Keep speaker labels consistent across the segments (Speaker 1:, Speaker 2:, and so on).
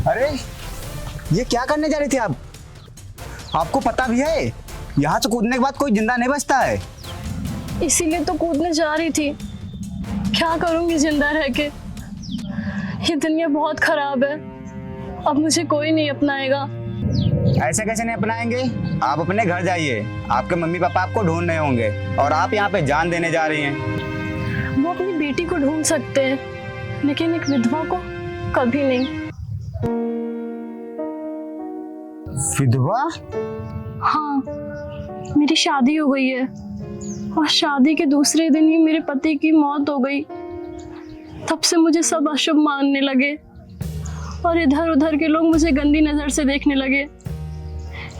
Speaker 1: अरे ये क्या करने जा रही थी आप? आपको पता भी है यहाँ से कूदने के बाद कोई जिंदा नहीं बचता है।
Speaker 2: इसीलिए तो कूदने जा रही थी। क्या करूंगी जिंदा रह के? ये दुनिया बहुत खराब है, अब मुझे कोई नहीं अपनाएगा।
Speaker 1: ऐसे कैसे नहीं अपनाएंगे? आप अपने घर जाइए, आपके मम्मी पापा आपको ढूंढ रहे होंगे और आप यहाँ पे जान देने जा रही हैं।
Speaker 2: वो अपनी बेटी को ढूंढ सकते हैं, लेकिन एक विधवा को कभी नहीं।
Speaker 1: विधवा?
Speaker 2: हाँ, मेरी शादी हो गई है और शादी के दूसरे दिन ही मेरे पति की मौत हो गई। तब से मुझे सब अशुभ मानने लगे और इधर उधर के लोग मुझे गंदी नजर से देखने लगे।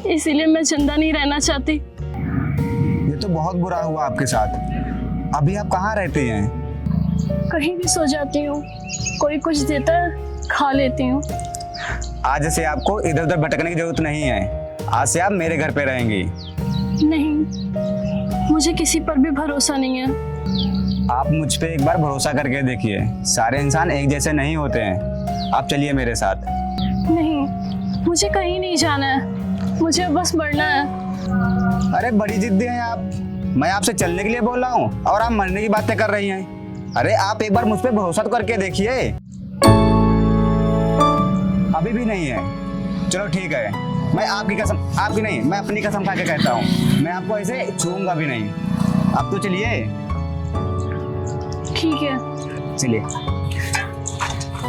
Speaker 2: इसीलिए मैं जिंदा नहीं रहना चाहती।
Speaker 1: ये तो बहुत बुरा हुआ आपके साथ। अभी आप कहाँ रहती हैं?
Speaker 2: कहीं भी सो जाती हूँ, कोई कुछ देता है खा लेती हूँ।
Speaker 1: आज से आपको इधर उधर भटकने की जरूरत नहीं है। आज से आप मेरे घर पे रहेंगी।
Speaker 2: नहीं, मुझे किसी पर भी भरोसा नहीं है।
Speaker 1: आप मुझ पे एक बार भरोसा करके देखिए, सारे इंसान एक जैसे नहीं होते हैं। आप चलिए मेरे साथ।
Speaker 2: नहीं, मुझे कहीं नहीं जाना है, मुझे बस मरना है।
Speaker 1: अरे बड़ी जिद्दी हैं आप। मैं आपसे चलने के लिए बोल रहा हूँ और आप मरने की बातें कर रही हैं। अरे आप एक बार मुझ पे भरोसा तो करके देखिए। अभी भी नहीं है? चलो ठीक है, मैं आपकी कसम, आपकी नहीं, मैं अपनी कसम खा के कहता हूँ, मैं आपको ऐसे छूऊंगा भी नहीं। अब तो चलिए।
Speaker 2: ठीक है,
Speaker 1: चलिए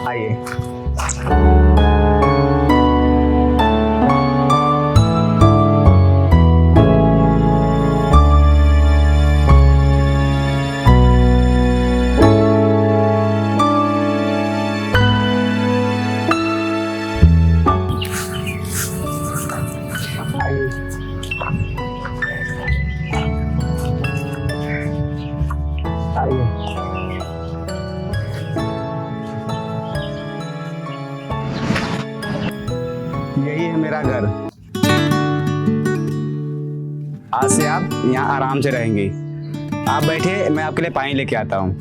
Speaker 1: आइए। यही है मेरा घर। आज से आप यहाँ आराम से रहेंगी। आप बैठिए, मैं आपके लिए पानी लेके आता हूँ।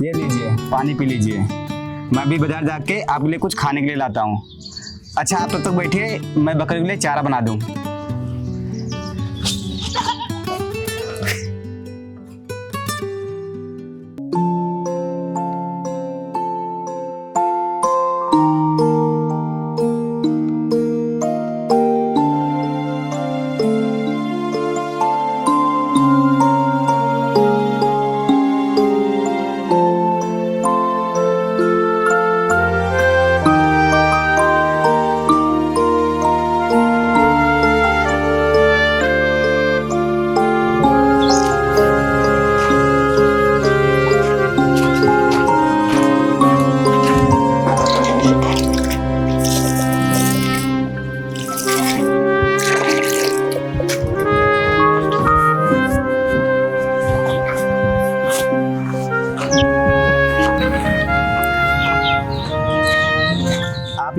Speaker 1: ये लीजिए, पानी पी लीजिए। मैं अभी बाजार जाके आपके लिए कुछ खाने के लिए लाता हूँ। अच्छा आप तब तक बैठिए, मैं बकरी के लिए चारा बना दूँ।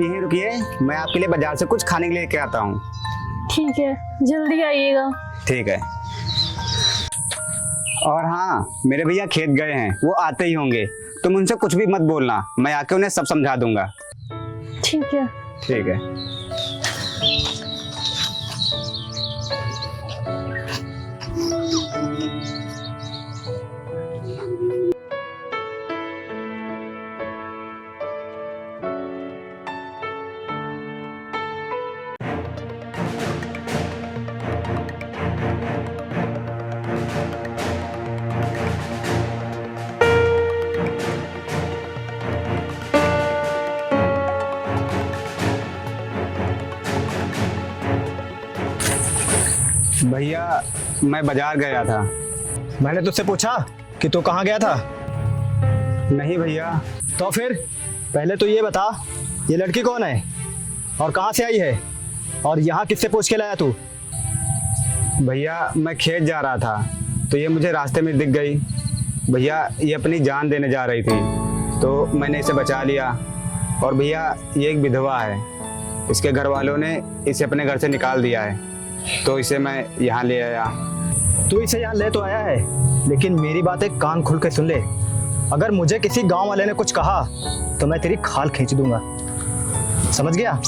Speaker 1: यहीं रुकिए, मैं आपके लिए बाजार से कुछ खाने के लिए लेके आता हूँ।
Speaker 2: ठीक है, जल्दी आइएगा।
Speaker 1: ठीक है। और हाँ, मेरे भैया खेत गए हैं, वो आते ही होंगे। तुम उनसे कुछ भी मत बोलना, मैं आके उन्हें सब समझा दूंगा।
Speaker 2: ठीक है।
Speaker 1: ठीक है। भैया मैं बाजार गया था।
Speaker 3: मैंने तुझसे पूछा कि तू कहाँ गया था?
Speaker 1: नहीं भैया।
Speaker 3: तो फिर पहले तो ये बता, ये लड़की कौन है और कहाँ से आई है और यहाँ किससे पूछ के लाया तू?
Speaker 1: भैया मैं खेत जा रहा था तो ये मुझे रास्ते में दिख गई। भैया ये अपनी जान देने जा रही थी तो मैंने इसे बचा लिया। और भैया ये एक विधवा है, इसके घर वालों ने इसे अपने घर से निकाल दिया है तो इसे मैं यहाँ ले आया।
Speaker 3: तू इसे यहाँ ले तो आया है, लेकिन मेरी बात एक कान खुल के सुन ले। अगर मुझे किसी गांव वाले ने कुछ कहा तो मैं तेरी खाल खींच दूंगा, समझ गया?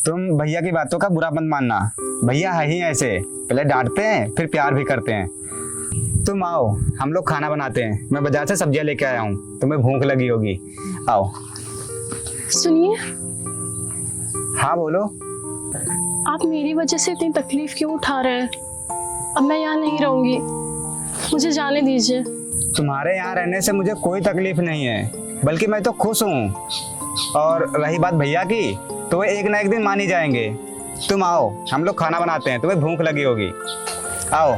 Speaker 1: तुम भैया की बातों का बुरा मत मानना, भैया है ही ऐसे, पहले डांटते हैं फिर प्यार भी करते हैं। तुम आओ, हम लोग खाना बनाते हैं। मैं बाजार से सब्जियां लेके आया हूँ, तुम्हें भूख लगी होगी, आओ।
Speaker 2: सुनिए,
Speaker 1: हाँ बोलो।
Speaker 2: आप मेरी वजह से इतनी तकलीफ क्यों उठा रहे हैं? अब मैं यहाँ नहीं रहूंगी, मुझे जाने दीजिए।
Speaker 1: तुम्हारे यहाँ रहने से मुझे कोई तकलीफ नहीं है, बल्कि मैं तो खुश हूँ। और रही बात भैया की, तो वो एक ना एक दिन मान ही जाएंगे। तुम आओ, हम लोग खाना बनाते हैं, तुम्हें भूख लगी होगी, आओ।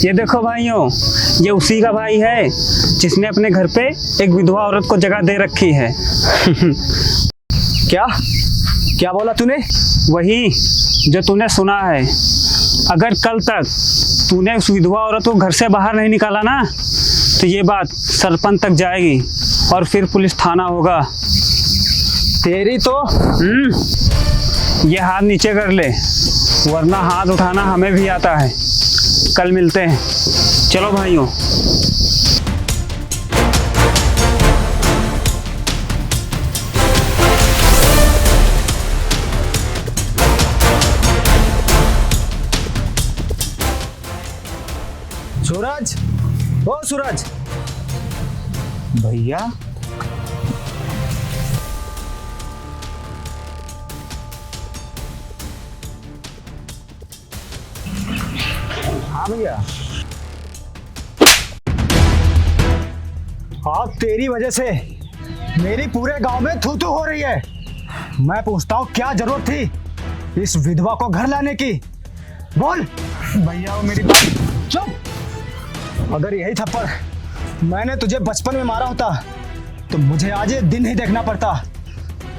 Speaker 4: ये देखो भाइयों, ये उसी का भाई है जिसने अपने घर पे एक विधवा औरत को जगह दे रखी है।
Speaker 3: क्या क्या बोला तूने?
Speaker 4: वही जो तूने सुना है। अगर कल तक तूने उस विधवा औरत को घर से बाहर नहीं निकाला ना, तो ये बात सरपंच तक जाएगी और फिर पुलिस थाना होगा।
Speaker 3: तेरी तो
Speaker 4: ये हाथ नीचे कर ले, वरना हाथ उठाना हमें भी आता है। कल मिलते हैं, चलो भाइयों।
Speaker 3: सूरज, ओ सूरज।
Speaker 1: भैया हाँ भैया।
Speaker 3: आज तेरी वजह से मेरी पूरे गांव में थू थू हो रही है। मैं पूछता हूँ, क्या जरूरत थी इस विधवा को घर लाने की? बोल।
Speaker 1: भैया वो मेरी बात।
Speaker 3: चुप। अगर यही थप्पड़ मैंने तुझे बचपन में मारा होता तो मुझे आज ये दिन ही देखना पड़ता।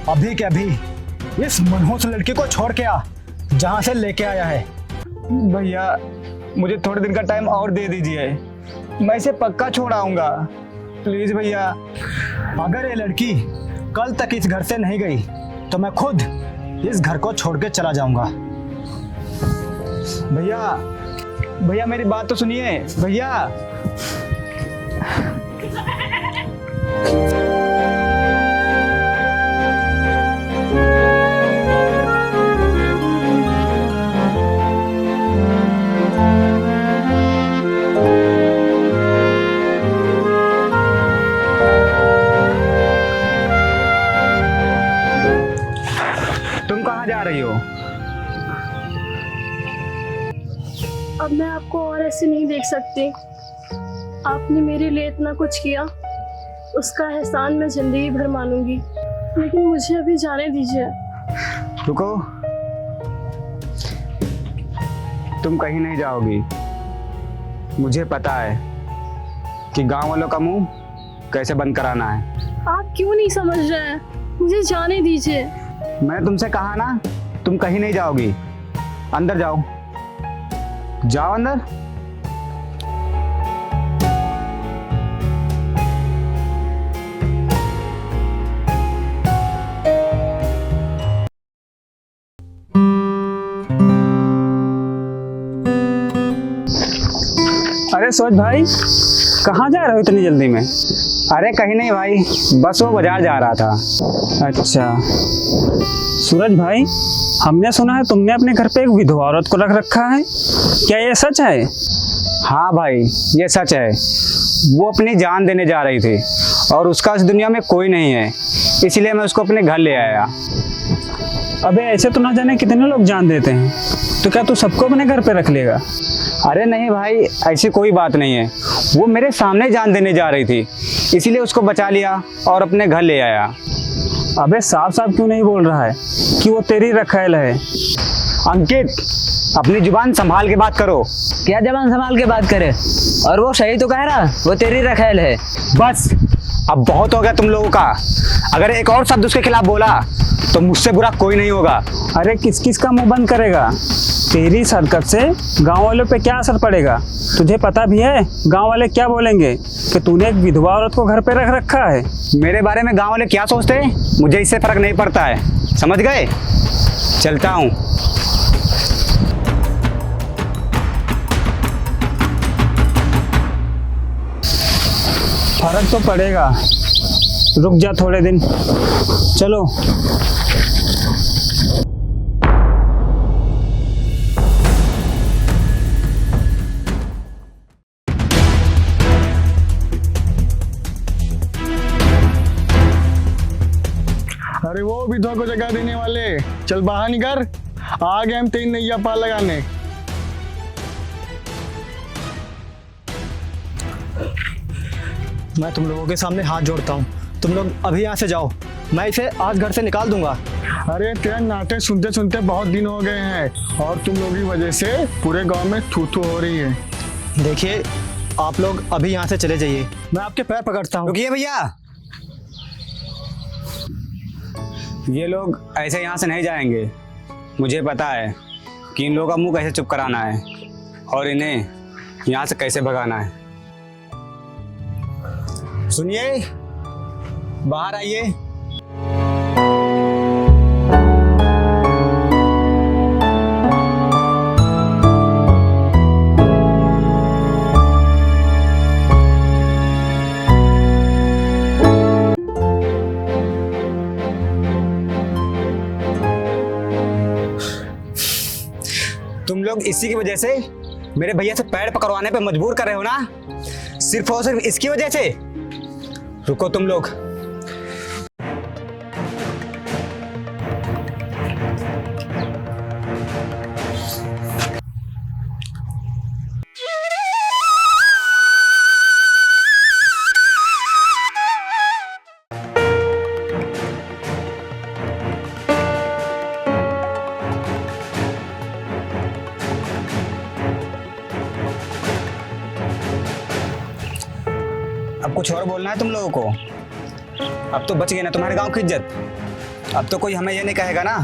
Speaker 3: अभी के अभी इस मनहूस लड़की को छोड़ के आ जहां से लेके आया है।
Speaker 1: भैया मुझे थोड़े दिन का टाइम और दे दीजिए, मैं इसे पक्का छोड़ आऊंगा, प्लीज भैया।
Speaker 3: अगर ये लड़की कल तक इस घर से नहीं गई तो मैं खुद इस घर को छोड़ के चला जाऊंगा।
Speaker 1: भैया भैया मेरी बात तो सुनिए भैया। तुम कहाँ जा रही हो?
Speaker 2: अब मैं आपको और ऐसे नहीं देख सकती। आपने मेरे लिए इतना कुछ किया, उसका एहसान मैं जिंदगी भर मानूंगी, लेकिन मुझे अभी जाने दीजिए।
Speaker 1: रुको, तुम कहीं नहीं जाओगी। मुझे पता है कि गांव वालों का मुंह कैसे बंद कराना है।
Speaker 2: आप क्यों नहीं समझ रहे हैं? मुझे जाने दीजिए।
Speaker 1: मैंने तुमसे कहा ना, तुम कहीं नहीं जाओगी। अंदर जाओ, जाओ अंदर।
Speaker 4: अरे सूरज भाई, कहाँ जा रहे हो इतनी जल्दी में?
Speaker 1: अरे कहीं नहीं भाई, बस वो बाजार जा रहा था।
Speaker 4: अच्छा सूरज भाई, हमने सुना है तुमने अपने घर पे एक विधवा औरत को रख रखा है, क्या ये सच है?
Speaker 1: हाँ भाई, ये सच है। वो अपनी जान देने जा रही थी और उसका इस दुनिया में कोई नहीं है, इसलिए मैं उसको अपने घर ले आया।
Speaker 4: अबे ऐसे तो ना जाने कितने लोग जान देते हैं, तो क्या तू सबको अपने घर पे रख लेगा?
Speaker 1: अरे नहीं भाई, ऐसी कोई बात नहीं है। वो मेरे सामने जान देने जा रही थी, इसीलिए उसको बचा लिया और अपने घर ले आया।
Speaker 4: अबे साफ साफ क्यों नहीं बोल रहा है कि वो तेरी रखैल है?
Speaker 1: अंकित, अपनी जुबान संभाल के बात करो।
Speaker 5: क्या जबान संभाल के बात करे? और वो सही तो कह रहा, वो तेरी रखैल है।
Speaker 1: बस, अब बहुत हो गया तुम लोगों का। अगर एक और शब्द उसके खिलाफ बोला तो मुझसे बुरा कोई नहीं होगा।
Speaker 4: अरे किस किस का मुंह बंद करेगा? तेरी इस हरकत से गांव वालों पे क्या असर पड़ेगा? तुझे पता भी है गांव वाले क्या बोलेंगे कि तूने एक विधवा औरत को घर पे रख रखा है।
Speaker 1: मेरे बारे में गांव वाले क्या सोचते हैं, मुझे इससे फर्क नहीं पड़ता है, समझ गए? चलता हूँ।
Speaker 4: फर्क तो पड़ेगा, रुक जा थोड़े दिन। चलो।
Speaker 6: अरे वो विधवा को जगह देने वाले, चल बाहर निकल। आ गए हम तेरी नैया पार लगाने।
Speaker 3: मैं तुम लोगों के सामने हाथ जोड़ता हूँ, तुम लोग अभी यहाँ से जाओ, मैं इसे आज घर से निकाल दूंगा।
Speaker 6: अरे तेरा नाटक सुनते सुनते बहुत दिन हो गए हैं और तुम लोगों की वजह से पूरे गांव में थू थू हो रही है।
Speaker 3: देखिए, आप लोग अभी यहाँ से चले जाइए, मैं आपके पैर पकड़ता हूँ।
Speaker 1: रुकिए भैया, ये लोग ऐसे यहाँ से नहीं जाएंगे। मुझे पता है कि इन लोगों का मुंह कैसे चुप कराना है और इन्हें यहाँ से कैसे भगाना है। सुनिए, बाहर आइए। तुम लोग इसी की वजह से मेरे भैया से पैर पकड़वाने पे मजबूर कर रहे हो ना, सिर्फ और सिर्फ इसकी वजह से। रुको तुम लोग। अब कुछ और बोलना है तुम लोगों को? अब तो बच गए ना तुम्हारे गांव की इज्जत। अब तो कोई हमें ये नहीं कहेगा ना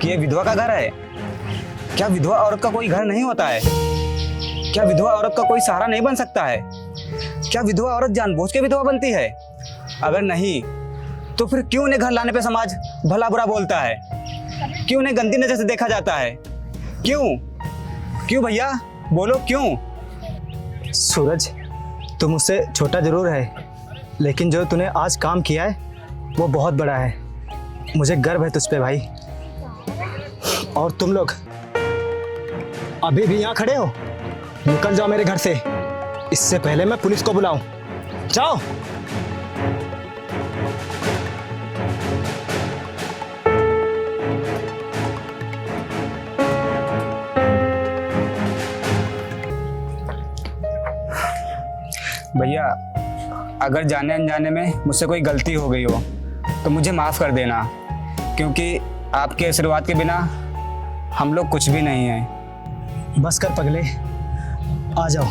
Speaker 1: कि ये विधवा का घर है। क्या विधवा औरत का कोई घर नहीं होता है? क्या विधवा औरत का कोई सहारा नहीं बन सकता है? क्या विधवा औरत जानबूझ के विधवा बनती है? अगर नहीं तो फिर क्यों उन्हें घर लाने पे समाज भला बुरा बोलता है? क्यों उन्हें गंदी नजर से देखा जाता है? क्यों भैया, बोलो क्यों?
Speaker 3: सूरज, तू मुझसे छोटा जरूर है, लेकिन जो तूने आज काम किया है वो बहुत बड़ा है। मुझे गर्व है तुझ पे भाई। और तुम लोग अभी भी यहाँ खड़े हो? निकल जाओ मेरे घर से, इससे पहले मैं पुलिस को बुलाऊं। जाओ।
Speaker 1: भैया, अगर जाने अनजाने में मुझसे कोई गलती हो गई हो तो मुझे माफ़ कर देना, क्योंकि आपके आशीर्वाद के बिना हम लोग कुछ भी नहीं हैं।
Speaker 3: बस कर पगले, आ जाओ।